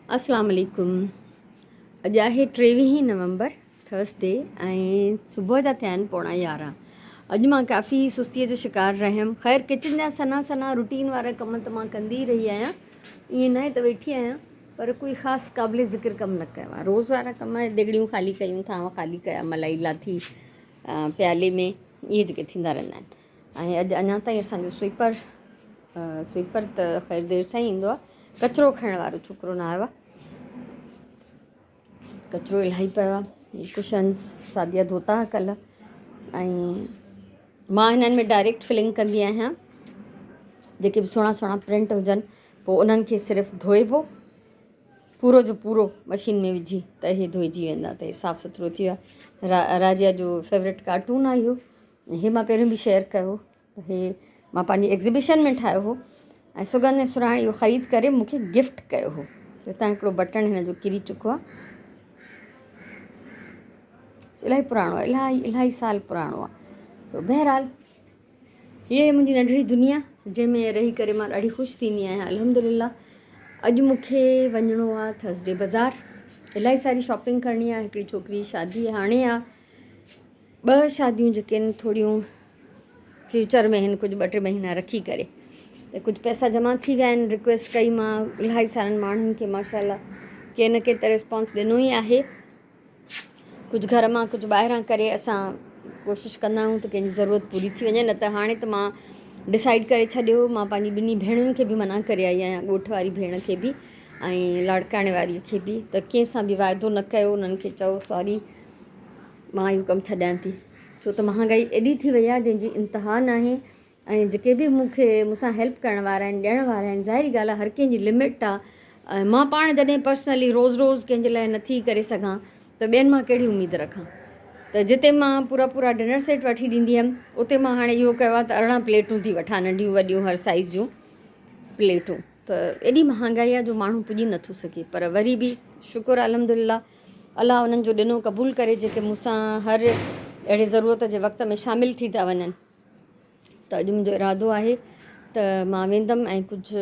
अस्सलाम वालेकुम। अॼु आहे 23 नवंबर थर्सडे ऐं सुबुह जा थिया आहिनि 11:15। अॼु मां काफ़ी सुस्तीअ जो शिकार रहियमि। ख़ैर किचन जा सना सना रूटीन वारा कम त मां कंदी रही आहियां, ईअं न आहे त वेठी आहियां, पर कोई ख़ासि क़ाबिल ज़िक्र कमु न कयो आहे। रोज़ वारा कम देॻड़ियूं ख़ाली कयूं, थांव ख़ाली कया, मलाई लाथी प्याले में, इहे जेके थींदा रहंदा आहिनि। ऐं अॼु अञा ताईं असांजो स्वीपर त ख़ैर देरि सां ई ईंदो आहे, कचिरो खणण वारो छोकिरो न आयो आहे। कचिरो इलाही पियो आहे, कुशन्स सादिया धोता हुआ कल्ह, ऐं मां हिननि में डायरेक्ट फिलिंग कंदी आहियां। जेके बि सुहिणा सुहिणा प्रिंट हुजनि पोइ उन्हनि खे सिर्फ़ु धोइबो, पूरो जो पूरो मशीन में विझी त इहे धोइजी वेंदा, त इहे साफ़ु सुथिरो थी वियो आहे। राजिया जो फेवरेट कार्टून आहे इहो, इहे मां पहिरियों बि शेयर कयो। त इहे मां पंहिंजी एग्ज़िबिशन में ठाहियो हो ऐं सुगंध ऐं सुराण इहो ख़रीद करे मूंखे गिफ्ट कयो हो। हितां हिकिड़ो बटण हिन जो किरी चुको आहे, इलाही पुराणो आहे, इलाही साल पुराणो आहे। त बहरहाल हीअ मुंहिंजी नंढड़ी दुनिया जंहिंमें रही करे मां ॾाढी ख़ुशि थींदी आहियां, अल्हम्दुलिल्लाह। अॼु मूंखे वञिणो आहे थर्सडे बाज़ारि, इलाही सारी शॉपिंग करणी आहे। हिकिड़ी छोकिरी शादी हाणे आहे, 2 शादियूं जेके आहिनि थोरियूं फ्यूचर में आहिनि, कुझु 2-3 महीना रखी करे, त कुझु पैसा जमा थी विया आहिनि। रिक्वेस्ट कई मां इलाही सारनि माण्हुनि खे, माशाल्लाह कंहिं न कंहिं त रिस्पॉन्स ॾिनो ई आहे। कुझु घर मां कुझु ॿाहिरां करे असां कोशिशि कंदा आहियूं त कंहिंजी ज़रूरत पूरी थी वञे। न त हाणे त मां डिसाइड करे छॾियो, मां पंहिंजी 2 भेणुनि खे बि मना करे आई आहियां, ॻोठ वारी भेण खे बि ऐं लाड़काणे वारीअ खे बि, त कंहिंसां बि वाइदो न कयो। उन्हनि खे चयो सॉरी, मां इहो कमु छॾियां थी, छो त महांगाई एॾी थी वई आहे जंहिंजी इंतिहा न आहे। ऐं जेके बि मूंसां हेल्प करण वारा आहिनि, ॾियण वारा आहिनि, ज़ाहिरी ॻाल्हि आहे हर कंहिंजी लिमिट आहे। मां पाण जॾहिं पर्सनली रोज़ कंहिंजे लाइ नथी करे सघां त ॿियनि मां कहिड़ी उमेदु रखां। त जिते मां पूरा डिनर सेट वठी ॾींदी हुअमि, उते मां हाणे इहो कयो आहे त 18 प्लेटूं थी वठां, नंढियूं वॾियूं हर साइज़ जूं प्लेटूं। त एॾी महांगाई आहे जो माण्हू पुॼी नथो सघे, पर वरी बि शुकुरु अल्हम्दुलिल्लाह, अलाह उन्हनि जो ॾिनो क़बूल करे, जेके मूंसां हर अहिड़े ज़रूरत जे वक़्त में शामिलु थी था वञनि। त अॼु मुंहिंजो इरादो आहे त मां वेंदमि ऐं कुझु,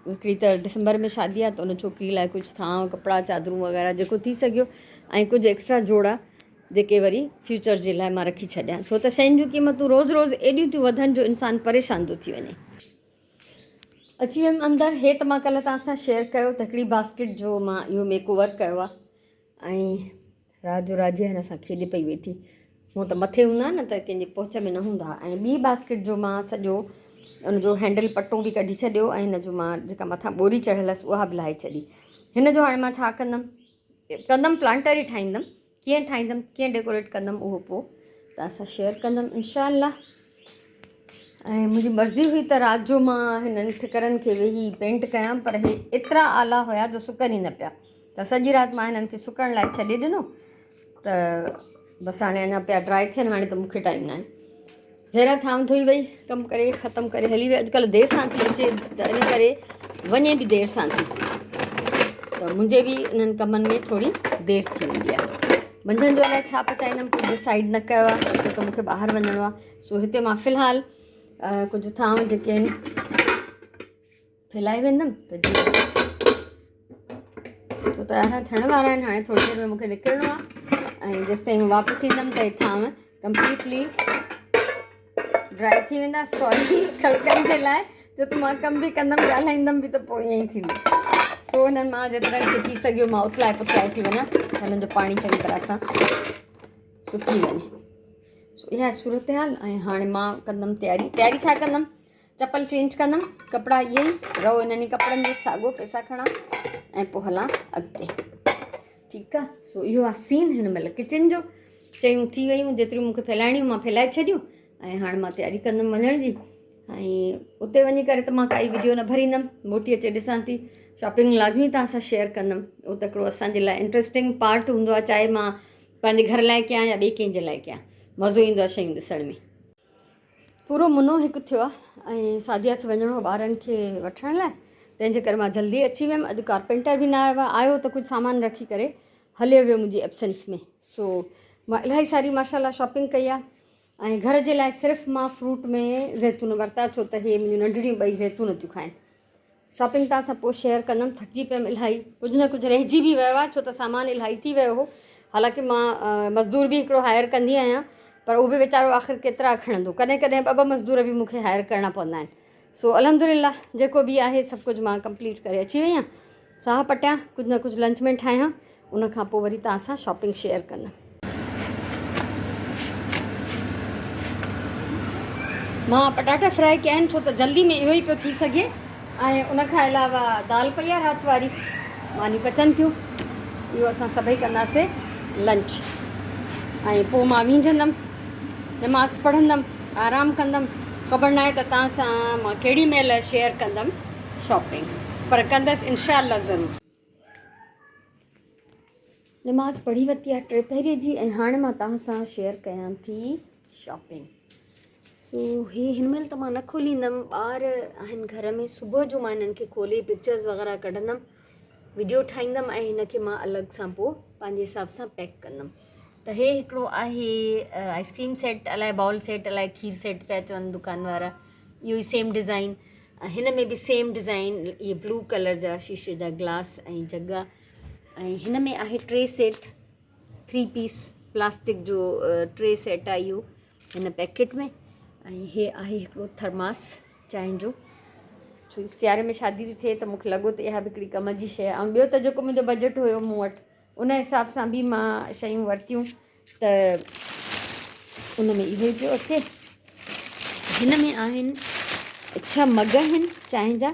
हिकिड़ी त दिसंबर में शादी आहे त उन छोकिरी लाइ कुझु थांव, कपिड़ा, चादरूं वग़ैरह जेको थी सघियो, ऐं कुझु एक्स्ट्रा जोड़ा जेके वरी फ्यूचर जे लाइ मां रखी छॾियां, छो त शयुनि जूं क़ीमतूं रोज़ एॾियूं थियूं वधनि जो इंसानु परेशान थो थी वञे। अची वियमि अंदरि। हे त मां कल्ह तव्हां सां शेयर कयो त हिकिड़ी बास्केट जो मां इहो मेकओवर कयो आहे, ऐं राति जो राजी हिन सां खेॾे पई वेठी। हूअं त मथे हूंदा न त कंहिंजे पहुच में न हूंदा। ऐं ॿी बास्केट जो मां सॼो उनजो हैंडल पटो बि कढी छॾियो, ऐं हिन जो मां जेका मथां ॿोरी चढ़ियल हुअसि उहा बि लाहे छॾी। हिन जो हाणे मां छा कंदमि प्लांटर ई ठाहींदमि। कीअं ठाहींदमि, कीअं डेकोरेट कंदमि, उहो पोइ तव्हां सां शेयर कंदमि इंशाअल्लाह। ऐं मुंहिंजी मर्ज़ी हुई त राति जो मां हिननि ठिकरनि खे वेही पेंट कयां, पर हे एतिरा आला हुया जो सुकनि ई न पिया। त सॼी राति मां हिननि खे सुकण लाइ छॾे ॾिनो, त बसि हाणे अञा पिया ड्राई थियनि। हाणे त मूंखे टाइम न आहे, ज़रा थाम धोई वई, कमु करे ख़तमु करे हली वई। अॼुकल्ह देरि सां थी अचे त इन करे वञे बि देरि सां थी, त मुंहिंजे बि इन्हनि कमनि में थोरी देरि थी वेंदी आहे। मंझंदि जो अलाए छा पचाईंदमि, कुझु डिसाइड न कयो आहे, छो त मूंखे ॿाहिरि वञिणो आहे। सो हिते मां फ़िलहालु कुझु थांव जेके आहिनि फैलाए वेंदमि, त छो त 18 थियण वारा आहिनि। हाणे थोरी देरि में मूंखे निकिरणो आहे, ऐं जेसिताईं वापसि ईंदमि त थांव कंप्लीटली ड्राई थी वेंदा। सॉरी खड़कनि जे लाइ, छो त मां कमु बि कंदमि, ॻाल्हाईंदमि बि, त पोइ ईअं ई थींदो। सो हिननि मां जेतिरा थी सघियो मां उतलाए पुतलाए थी वञा, हिननि जो पाणी चङी तरह सां सुकी वञे। सो इहा आहे सूरत हाल। ऐं हाणे मां कंदमि तयारी छा कंदमि, चपल चेंज कंदमि, कपिड़ा इहे ई रहो, इन्हनि कपिड़नि जो साॻियो पैसा खणा ऐं पोइ हलां अॻिते, ठीकु आहे। सो इहो आहे सीन हिन महिल किचन जो। शयूं थी वियूं, जेतिरियूं मूंखे फैलाइणियूं मां फैलाए छॾियूं, ऐं हाणे मां तयारी कंदमि वञण जी। ऐं उते वञी करे त मां काई वीडियो न भरींदमि, मोटी अचे ॾिसां थी। शॉपिंग लाज़मी तव्हां सां शेयर कंदमि, उहो त हिकिड़ो असांजे लाइ इंट्रस्टिंग पार्ट हूंदो आहे, चाहे मां पंहिंजे घर लाइ कयां या ॿिए कंहिंजे लाइ कयां, मज़ो ईंदो आहे शयूं ॾिसण में। पूरो मुनो हिकु थियो आहे, ऐं सादिया खे वञिणो आहे ॿारनि खे वठण लाइ, तंहिंजे करे मां जल्दी अची वियमि। अॼु कारपेंटर बि न आयो त कुझु सामान रखी करे हले वियो मुंहिंजी एब्सेंस में। सो मां इलाही सारी माशाल्लाह शॉपिंग कई आहे, ऐं घर जे लाइ सिर्फ़ु मां फ्रूट में ज़ैतून वरिता, छो त इहे मुंहिंजियूं नंढड़ियूं 2 ज़ैतून थियूं खाइनि। शॉपिंग तव्हां सां पोइ शेयर कंदमि। थकिजी पियमि इलाही, कुझु न कुझु रहिजी बि वियो आहे छो त सामान इलाही थी वियो हो। हालांकि मां मज़दूर बि हिकिड़ो हायर कंदी आहियां, पर उहो बि वीचारो आख़िर केतिरा खणंदो, कॾहिं कॾहिं ॿ मज़दूर बि मूंखे हायर करणा पवंदा आहिनि। सो अल्हम्दुलिल्लाह जेको बि आहे सभु कुझु मां कंप्लीट करे अची वई आहियां। साह पटिया, कुझु न कुझु लंच में ठाहियां, उन खां पोइ वरी तव्हां सां शॉपिंग शेयर कंदमि। मां पटाटा फ्राई कया आहिनि छो त जल्दी में इहो ई पियो थी सघे, ऐं उन खां अलावा दाल पई आहे राति वारी, मानी पचनि थियूं। इहो असां सभई कंदासीं लंच, ऐं पोइ मां विझंदमि, नमाज़ पढ़ंदमि, आराम कंदमि। ख़बर न आहे त तव्हां सां मां केॾी महिल शेयर कंदमि शॉपिंग, पर कंदसि इंशाअल्लाह ज़रूरु। नमाज़ पढ़ी वरिती आहे 3 पहिरीं जी, ऐं हाणे मां तव्हां सां शेयर कयां थी शॉपिंग। सो हिन महिल त मां न खोलींदमि, ॿार आहिनि घर में। सुबुह जो मां हिननि खे खोले पिक्चर्स वग़ैरह कढंदमि, वीडियो ठाहींदमि, ऐं हिन खे मां अलॻि सां पोइ पंहिंजे हिसाब सां पैक कंदमि। त हे हिकिड़ो आहे आइसक्रीम सेट, अलाए बॉल सेट, अलाए खीर सेट पिया चवनि दुकान वारा। इहो ई सेम डिज़ाइन, हिन में बि सेम डिज़ाइन, इहे ब्लू कलर जा शीशे जा ग्लास ऐं जॻह। ऐं हिन में आहे ट्रे सेट, 3 पीस प्लास्टिक जो ट्रे सेट आहे इहो हिन पैकेट में। ऐं हे आहे हिकिड़ो थर्मास चांहि जो, छो सियारे में शादी थी थिए त मूंखे लॻो त इहा बि हिकिड़ी कम जी शइ आहे। ऐं ॿियो त जेको मुंहिंजो बजट हुयो मूं वटि, उन हिसाब सां बि मां शयूं वरितियूं, त उन में इहो ई पियो अचे। हिन में आहिनि 6 मग आहिनि चांहि जा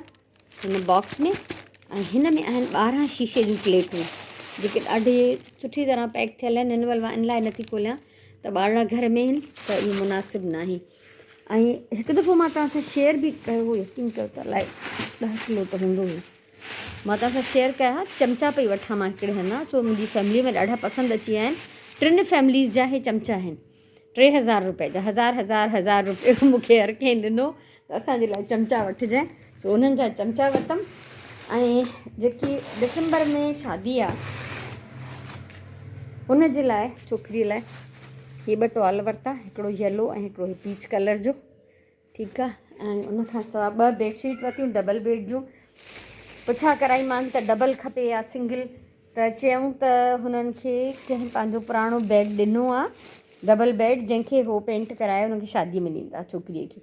हिन बॉक्स में, ऐं हिन में आहिनि 12 शीशे जूं प्लेटूं जेके ॾाढे सुठी तरह पैक थियल आहिनि। हिन महिल मां इन लाइ नथी खोलियां त ॿार घर में आहिनि त इहो मुनासिबु न आहे। ऐं हिकु दफ़ो मां तव्हां सां शेयर बि कयो हुयो, यकीन कयो त अलाए 10 किलो त हूंदो हुयो, मां तव्हां सां शेयर कया। चमचा पई वठां मां हिकिड़े हंधा, छो मुंहिंजी फैमिली में ॾाढा पसंदि अची विया आहिनि। 3 फैमिलीज़ जा इहे चमचा आहिनि, 3000 रुपए जा, 1000 रुपए मूंखे हर कंहिं ॾिनो त असांजे लाइ चमचा वठिजांइ। सो उन्हनि जा चमचा वरितमि। ऐं जेकी दिसंबर में शादी आहे उन जे लाइ, छोकिरीअ लाइ, इहे 2 टॉल वरिता, हिकिड़ो येलो ऐं हिकिड़ो पीच कलर जो, ठीकु आहे। ऐं उन खां सवाइ 2 बेडशीट वरितियूं डबल बेड जूं। पुछा कराईमांसि त डबल खपे या सिंगल, त चयूं त हुननि खे कंहिं पंहिंजो पुराणो बेड ॾिनो आहे, डबल बेड, जंहिंखे हो पेंट कराए हुनखे शादीअ में ॾींदा छोकिरीअ खे,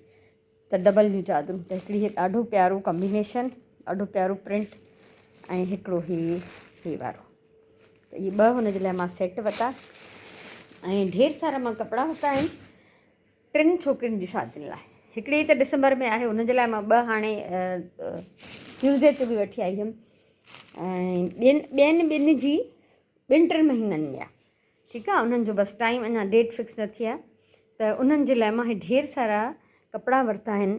त डबल जूं चादरूं। त हिकिड़ी हे ॾाढो प्यारो कॉम्बिनेशन, ॾाढो प्यारो प्रिंट, ऐं हिकिड़ो हे वारो, त इहे 2 हुन जे लाइ मां सेट वरिता। ऐं ढेर सारा मां कपिड़ा वरिता आहिनि 3 छोकिरियुनि जी शादियुनि लाइ। हिकिड़ी त दिसंबर में आहे, हुन जे लाइ मां 2 हाणे ट्यूसडे ते बि वठी आई हुअमि। ऐं ॿियनि 2 जी 2-3 महीननि में आहे, ठीकु आहे। उन्हनि जो बसि टाइम अञा डेट फिक्स न थी आहे, त उन्हनि जे लाइ मां ढेर सारा कपिड़ा वरिता आहिनि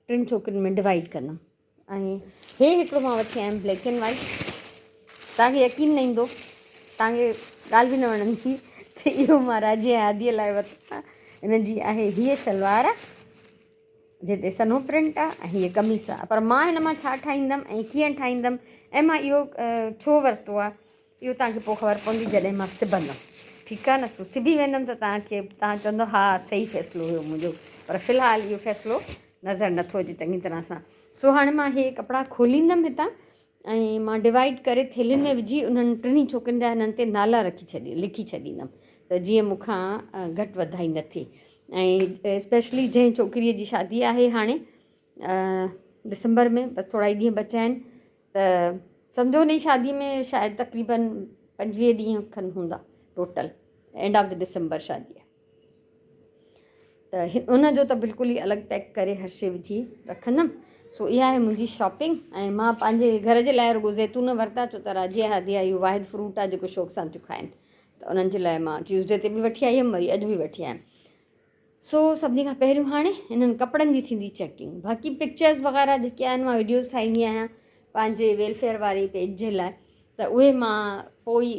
3 छोकिरियुनि में डिवाइड कंदमि। ऐं हे हिकिड़ो मां वठी आयमि ब्लैक एंड वाइट, तव्हांखे यकीन न ईंदो, तव्हांखे ॻाल्हि बि न वणंदी त इहो मां राजे आदीअ लाइ वरिता। हिन जी आहे हीअ सलवार आहे जिते सनो प्रिंट आहे, ऐं हीअ कमीस आहे। पर मां हिन मां छा ठाहींदमि ऐं कीअं ठाहींदमि ऐं मां इहो छो वरितो आहे, इहो तव्हांखे पोइ ख़बर पवंदी जॾहिं मां सिबंदमि, ठीकु आहे न। सो सिबी वेंदमि त तव्हां चवंदो हा सही फ़ैसिलो हुयो मुंहिंजो, पर फ़िलहालु इहो फ़ैसिलो नज़र नथो अचे चङी तरह सां। सो हाणे मां इहे कपिड़ा खोलींदमि हितां, ऐं मां डिवाइड करे थेलियुनि में विझी उन्हनि 3 छोकिरियुनि जा हिननि ते नाला लिखी छॾींदमि, त जीअं मूंखां घटि वधाई न थिए। ऐं स्पेशली जंहिं छोकिरीअ जी शादी आहे हाणे दिसंबर में, बसि थोरा ई ॾींहं बचिया आहिनि, त सम्झो उन शादी में शायदि तक़रीबन 25 ॾींहं खनि हूंदा टोटल, एंड ऑफ द डिसंबर शादी आहे। त उनजो त बिल्कुलु ई अलॻि पैक करे हर शइ विझी रखंदमि। सो इहा आहे मुंहिंजी शॉपिंग। ऐं मां पंहिंजे घर जे लाइ रुगो ज़ैतून वरिता, छो त राजी हादिया इहो वाहिद फ्रूट आहे जेको शौक़ सां थियूं खाइनि, त उन्हनि जे लाइ मां ट्यूसडे ते बि वठी आई हुअमि, वरी अॼु बि वठी आयमि। सो सभिनी खां पहिरियों हाणे हिननि कपिड़नि जी थींदी चैकिंग, बाक़ी पिक्चर्स वग़ैरह जेके आहिनि मां वीडियोज़ ठाहींदी आहियां पंहिंजे वेलफेयर वारे पेज जे लाइ, त उहे मां पोइ ई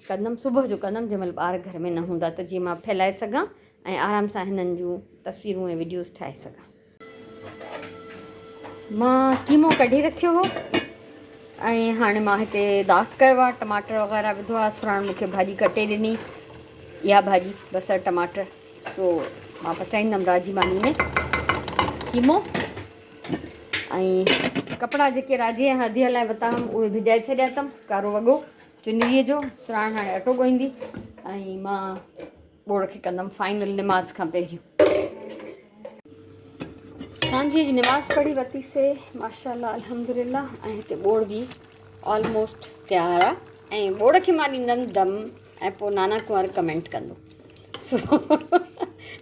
कंदमि, सुबुह जो कंदमि जंहिं महिल ॿार घर में न हूंदा, त जीअं मां फैलाए सघां ऐं आराम सां हिननि जूं तस्वीरूं ऐं वीडियोज़ ठाहे सघां। मां कीमो कढी रखियो हो, ऐं हाणे मां हिते दाग कयो आहे, टमाटर वग़ैरह विधो आहे। सुराण मूंखे भाॼी कटे ॾिनी, इहा भाॼी बसर टमाटर। सो मां पचाईंदमि राजी मानी में कीमो। ऐं कपिड़ा जेके राजीअ हदीअ लाइ वरिता हुअमि उहे भिजाए छॾिया अथमि। कारो वॻो चुनरीअ जो, सुराण हाणे अटो ॻोहींदी ऐं मां ॿोड़ खे कंदमि फाइनल निमाज़ खां पहिरियों। सांझे जी निमाज़ पढ़ी वरितीसीं माशाअल्लाह अल्हम्दुलिल्लाह। ऐं हिते ॿोड़ बि ऑलमोस्ट तयारु आहे ऐं ॿोड़ खे मां ॾींदमि दम ऐं पोइ नाना कुंवर कमेंट कंदो। सो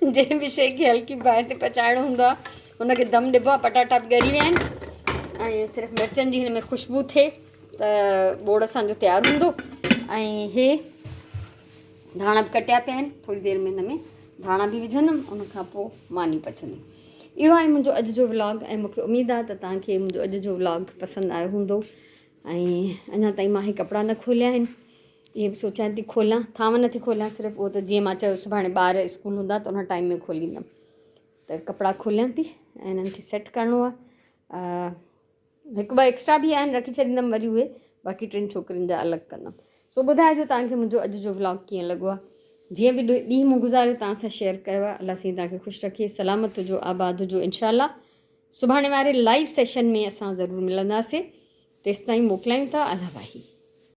जंहिं बि शइ खे हल्की बाहि ते पचाइणो हूंदो आहे हुनखे दम ॾिबो आहे। पटाटा बि ॻरी विया आहिनि ऐं सिर्फ़ु मिर्चनि जी हिन में ख़ुशबू थिए त ॿोड़ असांजो तयारु हूंदो। ऐं हे धाणा बि कटिया पिया आहिनि, थोरी देरि में हिन में धाणा बि विझंदमि, उनखां पोइ मानी पचंदी। इहो आहे मुंहिंजो अॼु जो व्लॉग ऐं मूंखे उमेदु आहे त तव्हांखे मुंहिंजो अॼु जो व्लॉग पसंदि आयो हूंदो। ऐं अञा ताईं मां हे कपिड़ा न खोलिया आहिनि, इहे बि सोचां थी खोलियां, थांव नथी खोलियां सिर्फ़ु उहो त जीअं मां चयो सुभाणे ॿार स्कूल हूंदा त उन टाइम में खोलींदमि। त कपिड़ा खोलियां थी ऐं हिननि खे सेट करिणो आहे। हिकु ॿ एक्स्ट्रा बि आहिनि, रखी छॾींदमि वरी उहे, बाक़ी 3 छोकिरियुनि जा अलॻि कंदमि। सो ॿुधाइजो तव्हांखे मुंहिंजो अॼु जो व्लॉग कीअं लॻो आहे। जीअं बि ॾींहुं मूं गुज़ारियो तव्हां सां शेयर कयो आहे। अलाह साईं तव्हांखे ख़ुशि रखे, सलामत हुजो, आबाद हुजो। इंशाअल्लाह सुभाणे वारे लाइव सेशन में असां ज़रूरु मिलंदासीं। तेसिताईं मोकिलियूं था अलाह वाही।